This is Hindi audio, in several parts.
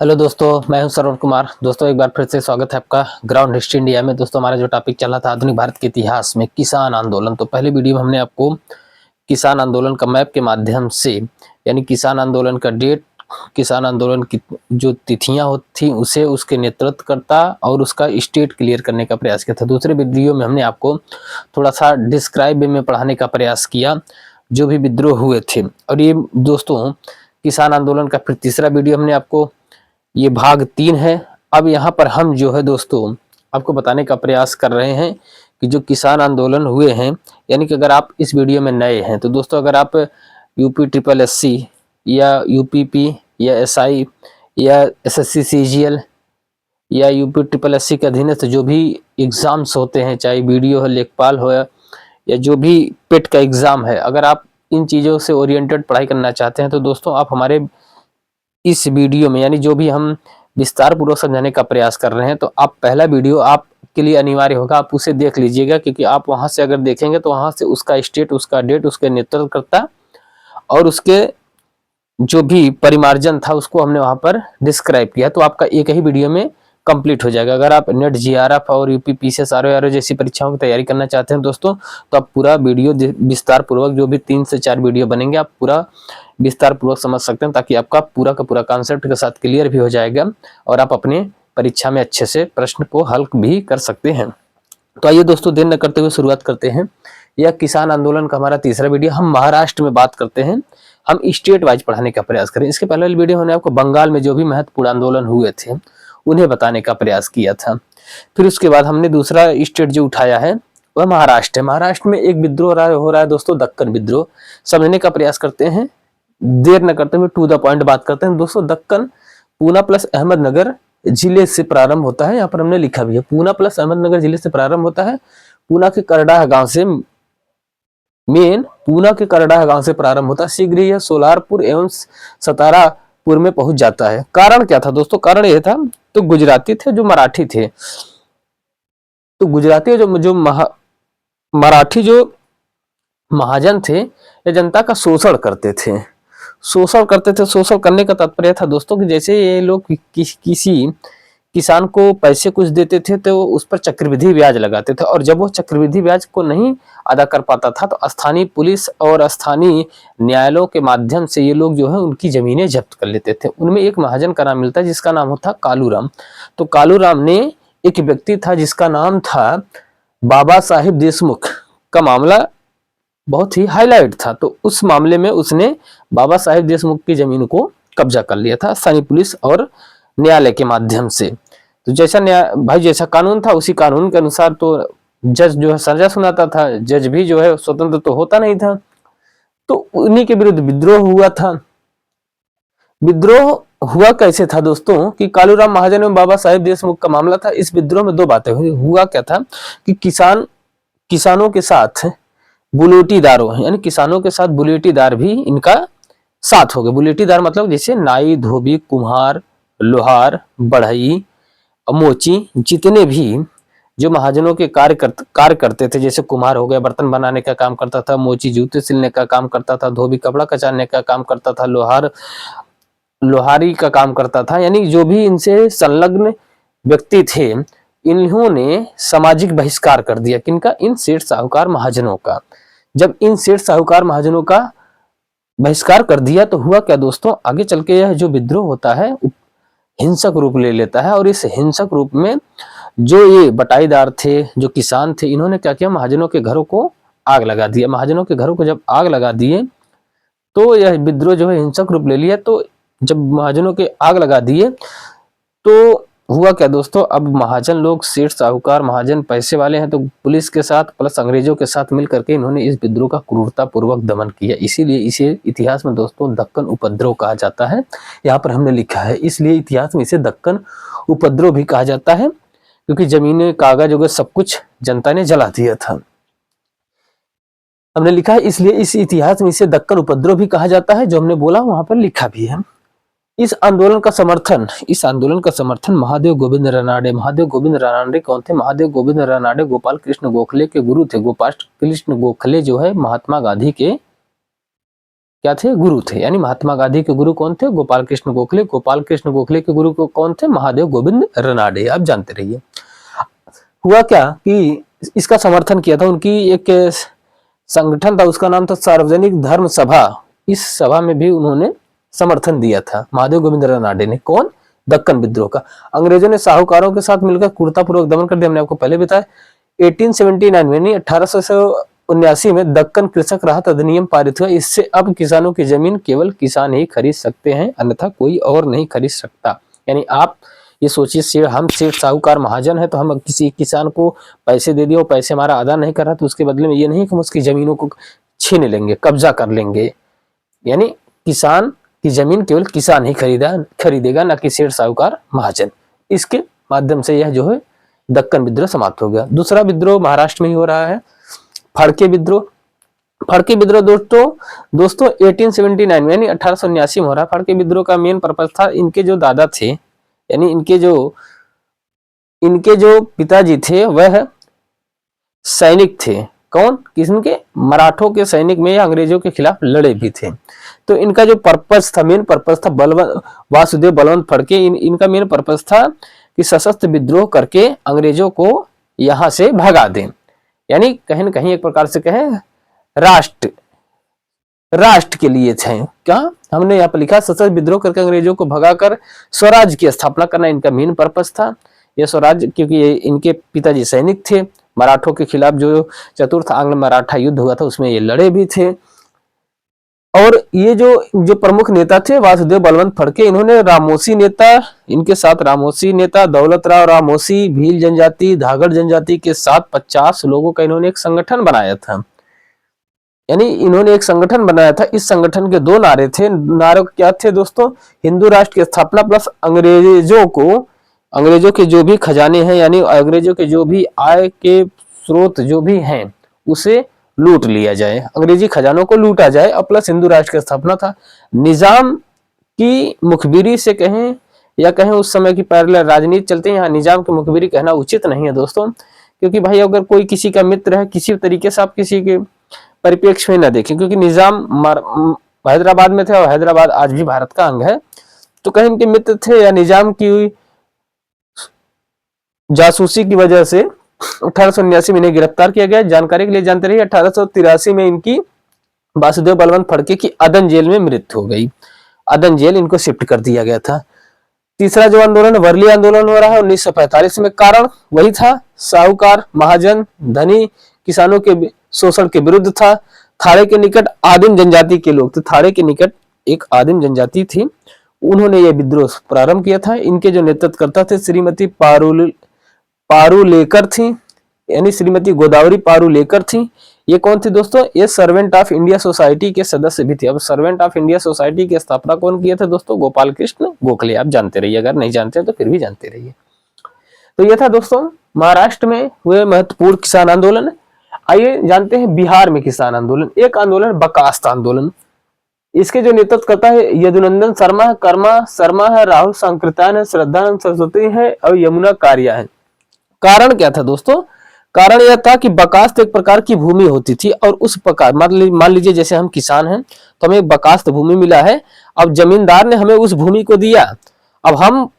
हेलो दोस्तों, मैं हूं सरवण कुमार। दोस्तों एक बार फिर से स्वागत है आपका ग्राउंड हिस्ट्री इंडिया में। दोस्तों हमारा जो टॉपिक चल रहा था आधुनिक भारत के इतिहास में किसान आंदोलन। तो पहले वीडियो में हमने आपको किसान आंदोलन का मैप के माध्यम से यानी किसान आंदोलन का डेट, किसान आंदोलन की जो तिथियां थी उसे, उसके नेतृत्वकर्ता और उसका स्टेट क्लियर करने का प्रयास किया था। दूसरे वीडियो में हमने आपको थोड़ा सा डिस्क्राइब में पढ़ाने का प्रयास किया जो भी विद्रोह हुए थे। और ये दोस्तों किसान आंदोलन का फिर तीसरा वीडियो हमने आपको, ये भाग 3 है। अब यहाँ पर हम जो है दोस्तों आपको बताने का प्रयास कर रहे हैं कि जो किसान आंदोलन हुए हैं, यानी कि अगर आप इस वीडियो में नए हैं तो दोस्तों अगर आप यूपी ट्रिपल एससी या यूपीपी या एसआई या एसएससी सीजीएल या यूपी ट्रिपल एससी के अधीनस्थ जो भी एग्जाम्स होते हैं, चाहे वीडियो हो, लेखपाल हो या जो भी पेट का एग्जाम है, अगर आप इन चीज़ों से ओरिएंटेड पढ़ाई करना चाहते हैं तो दोस्तों आप हमारे इस वीडियो में, यानी जो भी हम विस्तार पूर्वक समझाने का प्रयास कर रहे हैं, तो आप पहला वीडियो आपके लिए अनिवार्य होगा, आप उसे देख लीजिएगा। क्योंकि आप वहां से अगर देखेंगे तो वहां से उसका स्टेट, उसका डेट, उसके नेतृत्वकर्ता और उसके जो भी परिमार्जन था उसको हमने वहां पर डिस्क्राइब किया। तो आपका एक ही वीडियो में कंप्लीट हो जाएगा। अगर आप नेट जीआरएफ और यूपी पीसीएस आरओ जैसी परीक्षाओं की तैयारी करना चाहते हैं दोस्तों, तो आप पूरा वीडियो विस्तार पूर्वक, जो भी 3 से 4 वीडियो बनेंगे, आप पूरा विस्तार पूर्वक समझ सकते हैं, ताकि आपका पूरा का पूरा कॉन्सेप्ट के साथ क्लियर भी हो जाएगा और आप अपने परीक्षा में अच्छे से प्रश्न को हल भी कर सकते हैं। तो आइए दोस्तों देर न करते हुए शुरुआत करते हैं। यह किसान आंदोलन का हमारा तीसरा वीडियो। हम महाराष्ट्र में बात करते हैं, हम स्टेट वाइज पढ़ाने का प्रयास करें। इसके पहले वाली वीडियो हमने आपको बंगाल में जो भी महत्वपूर्ण आंदोलन हुए थे उन्हें बताने का प्रयास किया था। फिर उसके बाद हमने दूसरा स्टेट जो उठाया है वह महाराष्ट्र है। महाराष्ट्र में एक विद्रोह हो रहा है दोस्तों, दक्कन विद्रोह। समझने का प्रयास करते हैं, देर न करते हुए टू द पॉइंट बात करते हैं दोस्तों। दक्कन पूना प्लस अहमदनगर जिले से प्रारंभ होता है। यहाँ पर हमने लिखा भी है, पूना प्लस अहमदनगर जिले से प्रारंभ होता है। पूना के करडाह गांव से पूना के करडाह गांव से प्रारंभ होता है। शीघ्र ही यह सोलारपुर एवं सतारापुर में पहुंच जाता है। कारण क्या था दोस्तों? कारण यह था, तो गुजराती थे जो मराठी थे, तो गुजराती जो मराठी जो महाजन थे ये जनता का शोषण करते थे। शोषण करने का तात्पर्य था दोस्तों कि जैसे ये लोग किसी किसान को पैसे कुछ देते थे तो उस पर चक्रवृद्धि ब्याज लगाते थे, और जब वो चक्रवृद्धि ब्याज को नहीं अदा कर पाता था तो स्थानीय पुलिस और स्थानीय न्यायालयों के माध्यम से ये लोग जो है उनकी जमीनें जब्त कर लेते थे। उनमें एक महाजन का नाम मिलता है जिसका नाम होता कालूराम। तो कालूराम ने, एक व्यक्ति था जिसका नाम था बाबा साहिब देशमुख, का मामला बहुत ही हाईलाइट था। तो उस मामले में उसने बाबा साहिब देशमुख की जमीन को कब्जा कर लिया था स्थानीय पुलिस और न्यायालय के माध्यम से। तो जैसा जैसा कानून था उसी कानून के अनुसार तो जज जो है सजा सुनाता था। जज भी जो है स्वतंत्र तो होता नहीं था, तो उन्हीं के विरुद्ध विद्रोह हुआ था। विद्रोह हुआ कैसे था दोस्तों कि कालूराम महाजन एवं बाबा साहेब देशमुख का मामला था। इस विद्रोह में 2 बातें हुई। हुआ क्या था कि किसानों के साथ बुलेटीदारों, यानी किसानों के साथ बुलेटीदार भी इनका साथ हो गए। बुलेटीदार मतलब जैसे नाई, धोबी, कुम्हार, लोहार, बढ़ई, मोची, जितने भी जो महाजनों के कार्य करते थे, जैसे कुम्हार हो गया बर्तन बनाने का काम करता था, मोची जूते सिलने का काम करता था, धोबी कपड़ा कचाने का काम करता था, लोहार लोहारी का काम करता था, यानी जो भी इनसे संलग्न व्यक्ति थे इन्होंने सामाजिक बहिष्कार कर दिया। किनका? इन सेठ साहूकार महाजनों का। जब इन सेठ साहूकार महाजनों का बहिष्कार कर दिया तो हुआ क्या दोस्तों, आगे चल के यह जो विद्रोह होता है हिंसक रूप ले लेता है। और इस हिंसक रूप में जो ये बटाईदार थे, जो किसान थे, इन्होंने क्या किया, महाजनों के घरों को आग लगा दिया। महाजनों के घरों को जब आग लगा दिए तो यह विद्रोह जो है हिंसक रूप ले लिया। तो जब महाजनों के आग लगा दिए तो हुआ क्या दोस्तों, अब महाजन लोग, सेठ साहूकार महाजन पैसे वाले हैं, तो पुलिस के साथ प्लस अंग्रेजों के साथ मिल करके इन्होंने इस विद्रोह का क्रूरता पूर्वक दमन किया। इसीलिए इसे इतिहास में दोस्तों दक्कन उपद्रव कहा जाता है। यहाँ पर हमने लिखा है, इसलिए इतिहास में इसे दक्कन उपद्रव भी कहा जाता है, क्योंकि जमीनें, कागज वगैरह सब कुछ जनता ने जला दिया था। हमने लिखा है इसलिए इस इतिहास में इसे दक्कन उपद्रव भी कहा जाता है, जो हमने बोला वहां पर लिखा भी है। इस आंदोलन का समर्थन महादेव गोविंद रानाडे। महादेव गोविंद रानाडे कौन थे? महादेव गोविंद रानाडे गोपाल कृष्ण गोखले के गुरु थे। गोपाल कृष्ण गोखले जो है महात्मा गांधी के क्या थे, गुरु थे। यानी महात्मा गांधी के गुरु कौन थे, गोपाल कृष्ण गोखले। गोपाल कृष्ण गोखले के गुरु को कौन थे, महादेव गोविंद रनाडे। आप जानते रहिए। हुआ क्या कि इसका समर्थन किया था, उनकी एक संगठन था, उसका नाम था सार्वजनिक धर्म सभा। इस सभा में भी उन्होंने समर्थन दिया था महादेव गोविंद रनाडे ने। कौन, दक्कन विद्रोह का। अंग्रेजों ने साहूकारों के साथ मिलकर क्रूरतापूर्वक दमन कर दिया, हमने आपको पहले बताया। 1879 में यानी 1879 में दक्कन कृषक राहत अधिनियम पारित हुआ। इससे अब किसानों की जमीन केवल किसान ही खरीद सकते हैं, अन्यथा कोई और नहीं खरीद सकता। यानी आप ये सोचिए, हम सेठ साहूकार महाजन है तो हम किसी किसान को पैसे दे दिए, वो पैसे हमारा अदा नहीं कर रहा, तो उसके बदले में ये नहीं कि हम उसकी जमीनों को छीन लेंगे, कब्जा कर लेंगे। यानी किसान की जमीन केवल किसान ही खरीदेगा, ना कि सेठ साहूकार महाजन। इसके माध्यम से यह जो है दक्कन विद्रोह समाप्त हो गया। दूसरा विद्रोह महाराष्ट्र में ही हो रहा है, फड़के विद्रोह। फड़के विद्रोह दोस्तों 1879 में यानी 1879 में हो रहा है। फड़के विद्रोह का मेन पर्पस था, इनके जो दादा थे यानी इनके जो पिताजी थे वह सैनिक थे। कौन, किसके, मराठों के सैनिक में या अंग्रेजों के खिलाफ लड़े भी थे। तो इनका जो पर्पस था, मेन पर्पस था, वासुदेव बलवंत फड़के, इनका मेन पर्पस था कि सशस्त्र विद्रोह करके अंग्रेजों को यहां से भगा दें। यानी कहीं न कहीं एक प्रकार से कहें राष्ट्र के लिए थे। क्या हमने यहाँ पर लिखा, सशस्त्र विद्रोह करके अंग्रेजों को भगाकर स्वराज की स्थापना करना इनका मेन पर्पस था। यह स्वराज, क्योंकि इनके पिताजी सैनिक थे, मराठों के खिलाफ जो चतुर्थ आंग्ल मराठा युद्ध हुआ था उसमें ये लड़े भी थे। और ये जो प्रमुख नेता थे वासुदेव बलवंत फड़के, इन्होंने रामोसी नेता, इनके साथ रामोसी नेता दौलत राव रामोसी, भील जनजाति, धागड़ जनजाति के साथ 50 लोगों का इन्होंने एक संगठन बनाया था। यानी इन्होंने एक संगठन बनाया था। इस संगठन के 2 नारे थे। नारे क्या थे दोस्तों, हिंदू राष्ट्र की स्थापना प्लस अंग्रेजों के जो भी खजाने हैं, यानी अंग्रेजों के जो भी आय के स्रोत जो भी हैं उसे लूट लिया जाए, अंग्रेजी खजानों को लूटा जाए, और प्लस हिंदू राष्ट्र की स्थापना था। निजाम की मुखबिरी से कहें या कहें उस समय की पैरेलल राजनीति चलते हैं, यहाँ निजाम की मुखबिरी कहना उचित नहीं है दोस्तों, क्योंकि भाई अगर कोई किसी का मित्र है, किसी तरीके से आप किसी के परिप्रेक्ष्य में न देखें, क्योंकि निजाम हैदराबाद में थे और हैदराबाद आज भी भारत का अंग है। तो कहीं इनके मित्र थे या निजाम की जासूसी की वजह से 1879 में इन्हें गिरफ्तार किया गया। जानकारी के लिए जानते रहिए, 1883 में इनकी वासुदेव बलवंत फड़के की अदन जेल में मृत्यु हो गई। अदन जेल इनको शिफ्ट कर दिया गया था। तीसरा जो आंदोलन वर्ली आंदोलन हो रहा है 1945 में, कारण वही था, साहूकार महाजन धनी किसानों के शोषण के विरुद्ध था। थाड़े के निकट आदिम जनजाति के लोग थे, थाड़े के निकट एक आदिम जनजाति थी, उन्होंने यह विद्रोह प्रारंभ किया था। इनके जो नेतृत्वकर्ता थे श्रीमती पारुलेकर थी, यानी श्रीमती गोदावरी पारुलेकर थी। ये कौन थी दोस्तों, ये सर्वेंट ऑफ इंडिया सोसाइटी के सदस्य भी थे। अब सर्वेंट ऑफ इंडिया सोसाइटी की स्थापना कौन किए थे दोस्तों, गोपाल कृष्ण गोखले। आप जानते रहिए, अगर नहीं जानते तो फिर भी जानते रहिए। तो ये था दोस्तों महाराष्ट्र में हुए महत्वपूर्ण किसान आंदोलन। आइए जानते हैं बिहार में किसान आंदोलन। एक आंदोलन बकास्त आंदोलन, इसके जो नेतृत्व करता है यदुनंदन शर्मा है, कर्मा शर्मा है, राहुल सांकृत्यायन है, श्रद्धानंद सरस्वती है और यमुना कारिया है। कारण क्या था दोस्तों, कारण यह था कि बकास्त एक प्रकार की भूमि होती थी और उस प्रकार मान लीजिए जैसे हम किसान हैं तो हमें एक बकास्त भूमि मिला है। अब जमींदार ने हमें उस भूमि को दिया, अब हम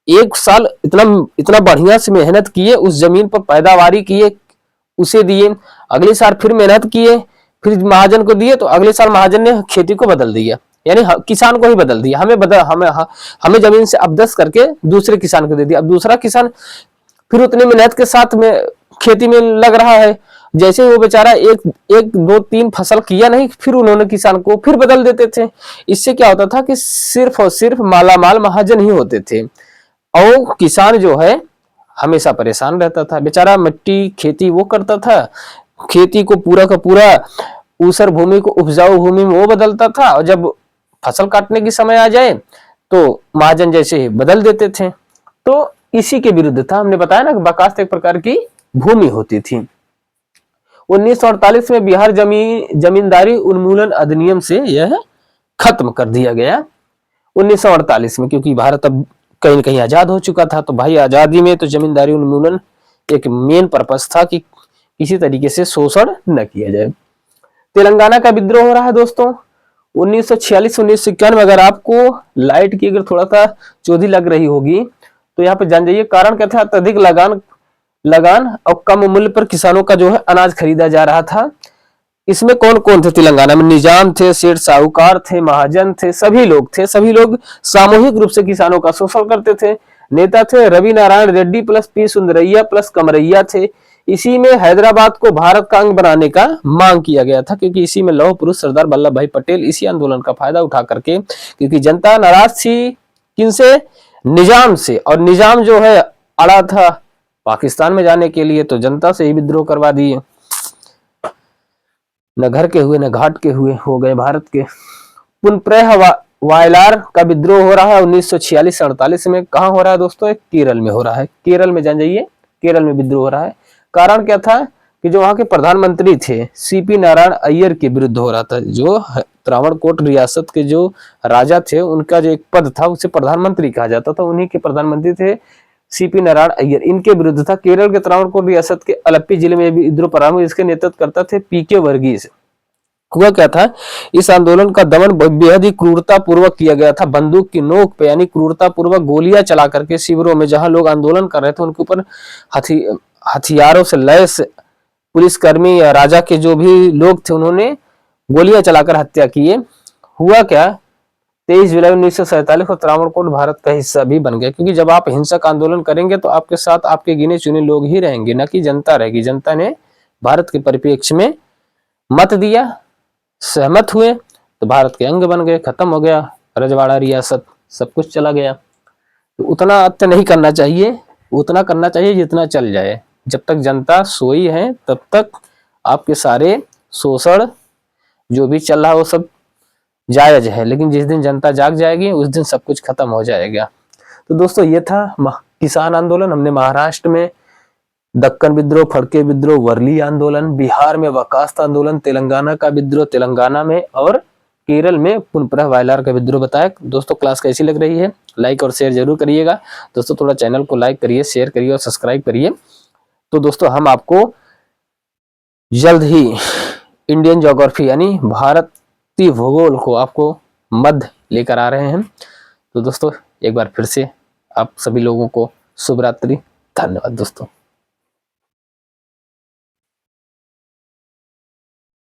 एक साल इतना बढ़िया से मेहनत किए, उस जमीन पर पैदावारी किए, उसे दिए, अगले साल फिर मेहनत किए, फिर महाजन को दिए, तो अगले साल महाजन ने खेती को बदल दिया, यानी किसान को ही बदल दिया, हमें जमीन से अबदस्त करके दूसरे किसान को दे दिया। अब दूसरा किसान फिर उतनी मेहनत के साथ में खेती में लग रहा है, जैसे वो बेचारा एक दो तीन फसल किया नहीं, फिर उन्होंने किसान को फिर बदल देते थे। इससे क्या होता था कि सिर्फ और सिर्फ मालामाल महाजन ही होते थे और किसान जो है हमेशा परेशान रहता था। बेचारा मिट्टी खेती वो करता था, खेती को पूरा का पूरा ऊसर भूमि को उपजाऊ भूमि में वो बदलता था, और जब फसल काटने की समय आ जाए तो महाजन जैसे ही बदल देते थे। तो इसी के विरुद्ध था, हमने बताया ना कि बकास्त एक प्रकार की भूमि होती थी। 1948 में बिहार जमींदारी उन्मूलन अधिनियम से यह खत्म कर दिया गया 1948 में, क्योंकि भारत अब कहीं न कहीं आजाद हो चुका था। तो भाई आजादी में तो जमींदारी उन्मूलन एक मेन पर्पस था कि किसी तरीके से शोषण न किया जाए। तेलंगाना का विद्रोह हो रहा है दोस्तों 1946 1991 में अगर आपको लाइट की अगर थोड़ा सा चौधी लग रही होगी तो यहाँ पे जान जाइए कारण क्या था, अत्यधिक लगान और कम मूल्य पर किसानों का जो है अनाज खरीदा जा रहा था। इसमें कौन कौन थे? तेलंगाना में निजाम थे, सेठ साहूकार थे, महाजन थे, सभी लोग सामूहिक रूप से किसानों का शोषण करते थे। नेता थे Ravi Narayan Reddy plus P Sundarayya plus Kamaraiah थे। इसी में हैदराबाद को भारत का अंग बनाने का मांग किया गया था, क्योंकि इसी में लौह पुरुष सरदार वल्लभ भाई पटेल इसी आंदोलन का फायदा उठा करके, क्योंकि जनता नाराज थी किनसे? निजाम से, और निजाम जो है अड़ा था पाकिस्तान में जाने के लिए, तो जनता से ही विद्रोह करवा दिए। न घर के हुए न घाट के हुए, हो गए भारत के। पुनः वायलार का विद्रोह हो रहा है 1946-48 में। कहां हो रहा है दोस्तों? केरल में हो रहा है। केरल में जान जाइए, केरल में विद्रोह हो रहा है। कारण क्या था कि जो वहां के प्रधानमंत्री थे सीपी नारायण अय्यर के विरुद्ध हो रहा था। जो त्रावणकोट रियासत के जो राजा थे उनका जो एक पद था उसे प्रधानमंत्री कहा जाता था, उन्हीं के प्रधानमंत्री थे सीपी नारायण अय्यर, इनके विरुद्ध था। केरल के त्रावणकोट रियासत के अलप्पी जिले में विद्रोह प्रारंभ, इसके नेतृत्व करता थे पीके वर्गीस। हुआ क्या था? इस आंदोलन का दमन बेहद ही क्रूरता पूर्वक किया गया था। बंदूक की नोक पे यानी क्रूरता पूर्वक गोलियां चला करके शिविरों में जहां लोग आंदोलन कर रहे थे उनके ऊपर हथियारों से लैस पुलिसकर्मी या राजा के जो भी लोग थे उन्होंने गोलियां चलाकर हत्या किए। हुआ क्या? 23 जुलाई 1947 को त्रावणकोट भारत का हिस्सा भी बन गया, क्योंकि जब आप हिंसक आंदोलन करेंगे तो आपके साथ आपके गिने चुने लोग ही रहेंगे, न कि जनता रहेगी। जनता ने भारत के परिप्रेक्ष्य में मत दिया, सहमत हुए तो भारत के अंग बन गए, खत्म हो गया रजवाड़ा रियासत, सब कुछ चला गया। तो उतना अत्य नहीं करना चाहिए, उतना करना चाहिए जितना चल जाए। जब तक जनता सोई है तब तक आपके सारे शोषण जो भी चल रहा है वो सब जायज है, लेकिन जिस दिन जनता जाग जाएगी उस दिन सब कुछ खत्म हो जाएगा। तो दोस्तों ये था किसान आंदोलन। हमने महाराष्ट्र में दक्कन विद्रोह, फड़के विद्रोह, वर्ली आंदोलन, बिहार में बर्खास्त आंदोलन, तेलंगाना का विद्रोह तेलंगाना में, और केरल में पुनः वायलार का विद्रोह बताया। दोस्तों क्लास कैसी लग रही है? लाइक और शेयर जरूर करिएगा। दोस्तों थोड़ा चैनल को लाइक करिए, शेयर करिए और सब्सक्राइब करिए। तो दोस्तों हम आपको जल्द ही इंडियन ज्योग्राफी यानी भारतीय भूगोल को आपको मध्य लेकर आ रहे हैं। तो दोस्तों एक बार फिर से आप सभी लोगों को शुभ रात्रि। धन्यवाद दोस्तों।